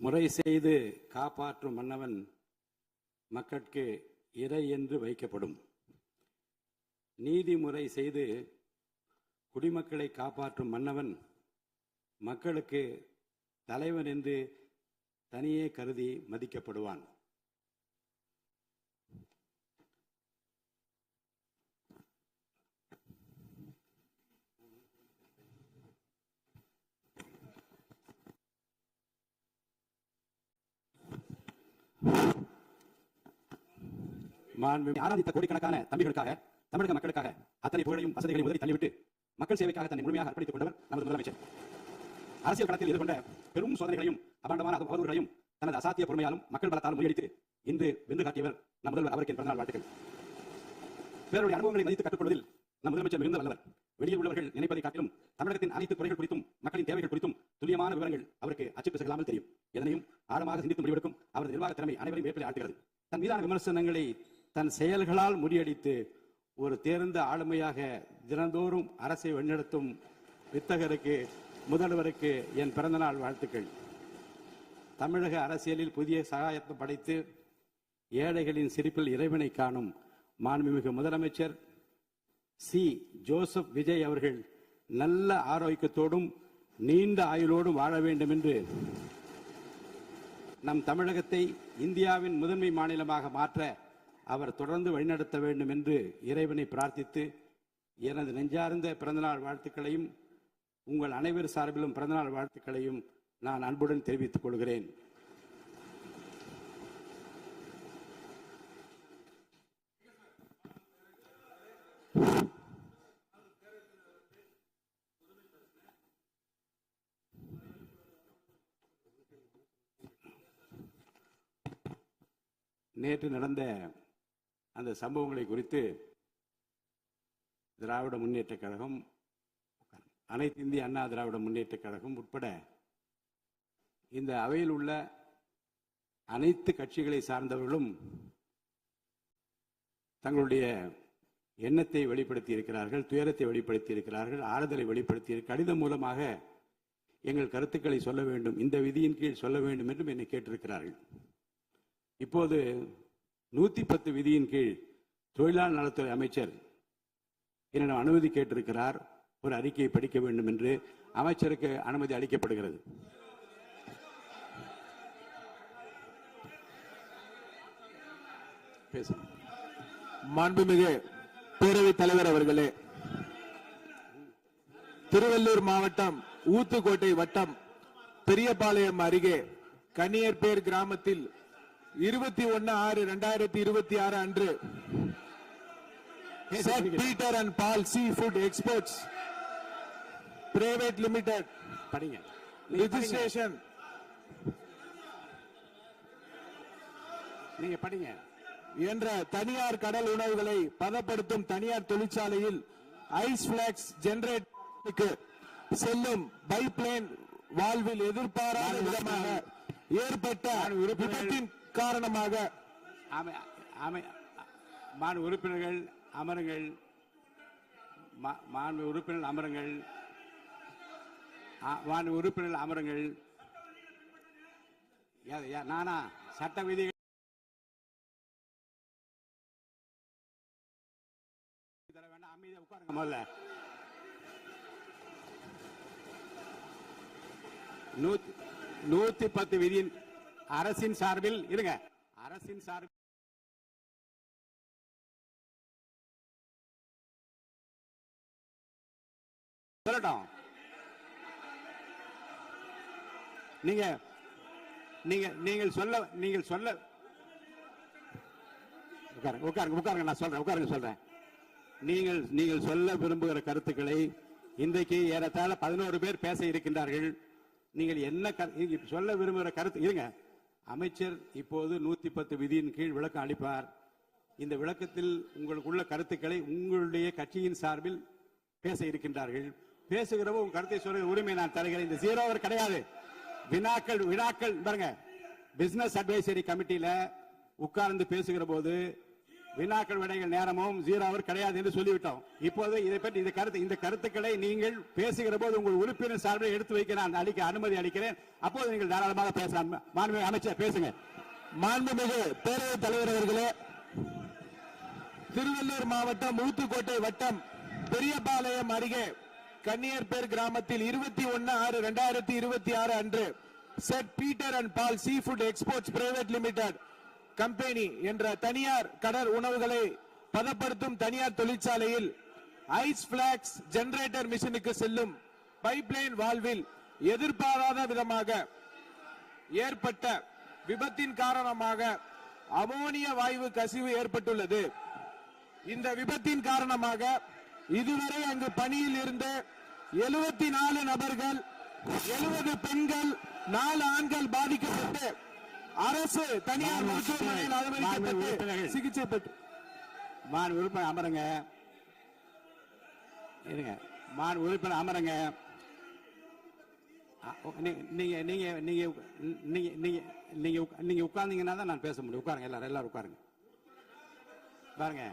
முறை செய்து காப்பாற்றும் மன்னவன் மக்களுக்கு இறை என்று வைக்கப்படும். நீதிமுறை செய்து குடிமக்களை காப்பாற்றும் மன்னவன் மக்களுக்கு தலைவன் என்று தனியே கருதி மதிக்கப்படுவான். ஆராதித்த கோடிக்கணக்கான தம்பிகளுக்காக, தமிழக மக்களுக்காக அத்தனை புகழையும் வசதிகளையும் உதவி தள்ளிவிட்டு மக்கள் சேவைக்காக தன்னை முழுமையாக அர்ப்பணித்துக் கொண்டவர் நமது முதலமைச்சர். அரசியல் களத்தில் எதிர்கொண்ட பெரும் சோதனைகளையும் அபாண்டமான அவதூறுகளையும் தனது அசாத்திய பொறுமையாலும் மக்கள் பலத்தாலும் முறியடித்து இன்று வென்று காட்டியவர் நம் முதல்வர். அவருக்கு பிறந்தநாள் வாழ்த்துக்கள். பிறருடைய அனுபவங்களை மதித்து கற்றுக்கொள்வதில் நம் முதலமைச்சர் மிகுந்த வல்லவர். வெளியில் உள்ளவர்கள் நினைப்பதை காட்டிலும் தமிழகத்தின் அனைத்து துறைகள் குறித்தும் மக்களின் தேவைகள் குறித்தும் துல்லியமான விவரங்கள் அவருக்கு அச்சு பிசகாமல் தெரியும். எதனையும் ஆழமாக சிந்தித்து முடிவெடுக்கும் அவரது நிர்வாக திறமை அனைவரையும் வேப்பிலை ஆட்டுகிறது. தன் மீதான விமர்சனங்களை தன் செயல்களால் முறியடித்து ஒரு தேர்ந்த ஆளுமையாக தினந்தோறும் அரசை வழிநடத்தும் வித்தகருக்கு, முதல்வருக்கு என் பிறந்தநாள் வாழ்த்துக்கள். தமிழக அரசியலில் புதிய சகாயத்தை படைத்து ஏழைகளின் சிரிப்பில் இறைவனை காணும் மாண்புமிகு முதலமைச்சர் சி. ஜோசப் விஜய் அவர்கள் நல்ல ஆரோக்கியத்தோடும் நீண்ட ஆயுளோடும் வாழ வேண்டும் என்று நம் தமிழகத்தை இந்தியாவின் முதன்மை மாநிலமாக மாற்ற அவர் தொடர்ந்து வழிநடத்த வேண்டும் என்று இறைவனை பிரார்த்தித்து எனது நெஞ்சார்ந்த பிறந்தநாள் வாழ்த்துக்களையும் உங்கள் அனைவர் சார்பிலும் பிறந்தநாள் வாழ்த்துக்களையும் நான் அன்புடன் தெரிவித்துக் கொள்கிறேன். நேற்று நடந்த அந்த சம்பவங்களை குறித்து திராவிட முன்னேற்ற கழகம், அனைத்து இந்திய அண்ணா திராவிட முன்னேற்ற கழகம் உட்பட இந்த அவையில் உள்ள அனைத்து கட்சிகளை சார்ந்தவர்களும் தங்களுடைய எண்ணத்தை வெளிப்படுத்தி இருக்கிறார்கள், துயரத்தை வெளிப்படுத்தி இருக்கிறார்கள், ஆறுதலை வெளிப்படுத்தி கடிதம் மூலமாக எங்கள் கருத்துக்களை சொல்ல வேண்டும், இந்த விதியின் கீழ் சொல்ல வேண்டும் என்றும் என்னை கேட்டிருக்கிறார்கள். இப்போது 110 விதியின் கீழ் தொழிலாளர் நலத்துறை அமைச்சர் என்னிடம் அனுமதி கேட்டிருக்கிறார். ஒரு அறிக்கையை படிக்க வேண்டும் என்று அமைச்சருக்கு அனுமதி அளிக்கப்படுகிறது. மாண்புமிகு பேரவைத் தலைவர் அவர்களே, திருவள்ளூர் மாவட்டம் ஊத்துக்கோட்டை வட்டம் பெரியபாளையம் அருகே கன்னியர்பேர் கிராமத்தில் 21/6/2026 அன்று saint Peter and Paul seafood exports private limited படிங்க ரெஜிஸ்ட்ரேஷன் நீங்க படிங்க என்ற தனியார் கடல் உணவுகளை பதப்படுத்தும் தனியார் தொழிற்சாலையில் ஐஸ் பிளாக்ஸ் ஜெனரேட்டருக்கு செல்லும் பைப்லைன் வால்வில் எதிர்பாராத விதமாக ஏற்பட்ட விபத்தின் காரணமாக உறுப்பினர்கள் அமருங்கள், உறுப்பினர்கள் அமருங்கள், உறுப்பினர்கள் அமருங்கள். நானா சட்ட விதிகள் வேண்டாம், அமைதியா உட்காருங்க. முதல்ல 110 விதியின் அரசின் சார்பில் இருங்க, அரசின் சார்பில் சொல்லட்டும். நீங்கள் சொல்ல உட்காருங்க, நான் சொல்றேன், சொல்றேன். நீங்கள் சொல்ல விரும்புகிற கருத்துக்களை இன்றைக்கு ஏறத்தாழ 11 பேர் பேச இருக்கின்றார்கள். நீங்கள் என்ன சொல்ல விரும்புகிற கருத்து இருங்க. அமைச்சர் இப்போது 110 விதியின் கீழ் விளக்கம் அளிப்பார். இந்த விளக்கத்தில் உங்களுக்குள்ள கருத்துக்களை உங்களுடைய கட்சியின் சார்பில் பேச இருக்கின்றார்கள். பேசுகிறவோ உங்க கருத்தை சொல்ற உரிமை நான் தருகிறேன். இந்த 0 ஓவர் கிடையாது. வினாக்கள் பாருங்க, பிசினஸ் அட்வைசரி கமிட்டியில உட்கார்ந்து பேசுகிற போது வினாக்கள் விடைகள் நேரமும் 0 அவர் கிடையாது என்று சொல்லிவிட்டோம். இப்போது இதை பற்றி இந்த கருத்துக்களை நீங்கள் பேசுகிற போது உங்கள் உறுப்பினர் சார்பில் எடுத்து வைக்க நான் அனுமதி அளிக்கிறேன். அப்போது நீங்கள் தாராளமாக பேசலாம். மாண்புமிகு அமைச்சர் பேசுங்க. மாண்புமிகு பேரவைத் தலைவர் அவர்களே, திருவள்ளூர் மாவட்டம் ஊத்துக்கோட்டை வட்டம் பெரியபாளையம் அருகே கன்னியர்பேர் கிராமத்தில் 21/6/2026 அன்று saint Peter and Paul seafood exports private limited company என்ற தனியார் கடல் உணவுகளை பதப்படுத்தும் தனியார் தொழிற்சாலையில் ஐஸ் பிளாக்ஸ் ஜெனரேட்டர் மிஷினுக்கு செல்லும் பைப்லைன் வால்வில் எதிர்பாராத விதமாக ஏற்பட்ட விபத்தின் காரணமாக அமோனிய வாயு கசிவு ஏற்பட்டுள்ளது. இந்த விபத்தின் காரணமாக இதுவரை அங்கு பணியில் இருந்த 74 நபர்கள், 70 பெண்கள், 4 ஆண்கள் பாதிக்கப்பட்டு அரசு தனியார் மருத்துவமனையில் அனுமதிக்கப்பட்டு சிகிச்சை பெற்று உறுப்பினர் அமருங்க. இருங்க, உறுப்பினர் அமருங்க. நீங்க உட்கார்ந்தீங்கன்னா தான் நான் பேச முடியும். உட்காருங்க, எல்லாரும் உட்காருங்க. பாருங்க,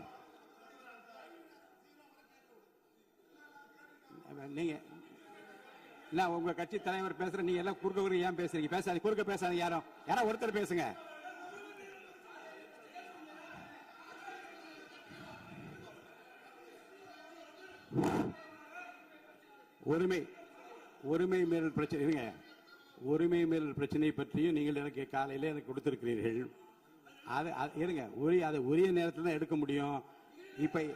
நீங்க உங்க கட்சி தலைவர் பேசுற, நீங்க எல்லாம் குறுக்க ஏன் பேசுறீங்க? பேசாதீங்க, குறுக்க பேசாதீங்க. யாரோ ஒருத்தர் பேசுங்க. உரிமை மீறல் பிரச்சனை, உரிமை மீறல் பிரச்சனை பற்றியும் நீங்கள் எனக்கு காலையில எனக்கு கொடுத்திருக்கிறீர்கள். இருங்க, உரிய நேரத்தில் தான் எடுக்க முடியும். இப்போது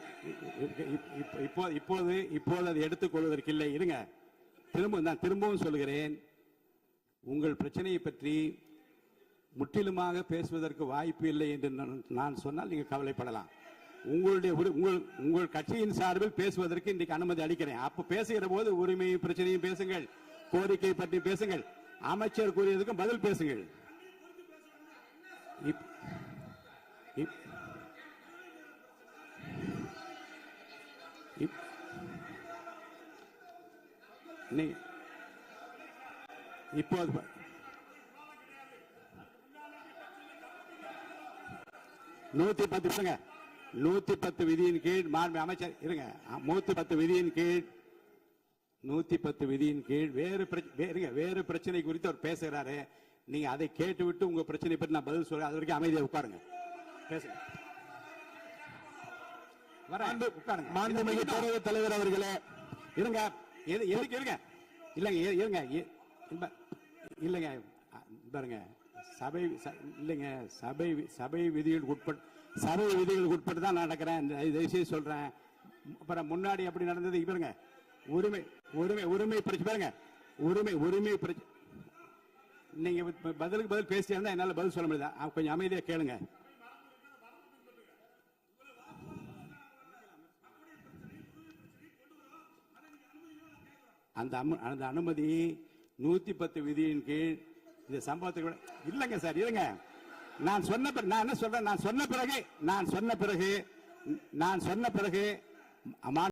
அதை எடுத்துக் கொள்வதற்கு இல்லை. இருங்க, நான் திரும்பவும் சொல்கிறேன், உங்கள் பிரச்சனையை பற்றி முற்றிலுமாக பேசுவதற்கு வாய்ப்பு இல்லை என்று நான் சொன்னால் நீங்கள் கவலைப்படலாம். உங்கள் கட்சியின் சார்பில் பேசுவதற்கு இன்றைக்கு அனுமதி அளிக்கிறேன். அப்ப பேசுகிற போது உரிமை பிரச்சனையும் பேசுங்கள், கோரிக்கை பற்றி பேசுங்கள், அமைச்சர் கூறியதுக்கும் பதில் பேசுங்கள். இப்போது 110 விதியின் கீழ் அமைச்சர் இருங்க, 110 விதியின் கீழ் 110 விதியின் கீழ் வேறு பிரச்சனை குறித்து அவர் பேசுகிறாரு. நீங்க அதை கேட்டுவிட்டு உங்க பிரச்சனை பற்றி நான் பதில் சொல்றேன். அது வரைக்கும் அமைதியா உட்காருங்க. பேசுங்க. மாண்புமிகு பேரவைத் தலைவர் அவர்களே, இருங்க, எதுக்கு இருங்க, இல்லங்க இருங்க, இல்லங்க பாருங்க, சபை விதிகளுக்கு உட்பட்டு தான் நடக்கிறேன். தயவுசெய்து சொல்றேன். அப்புறம் முன்னாடி அப்படி நடந்தது. பாருங்க, உரிமை பிரச்சனை பாருங்க, உரிமை பிரச்சனை. நீங்க பதிலுக்கு பதில் பேசிட்டே இருந்தா என்னால பதில் சொல்ல முடியாது. கொஞ்சம் அமைதியா கேளுங்க. அந்த அனுமதி 110 விதியின் கீழ் இந்த சம்பவத்துக்கு இல்லங்க சார். இருங்க, நான் என்ன சொல்றேன், நான் சொன்ன பிறகு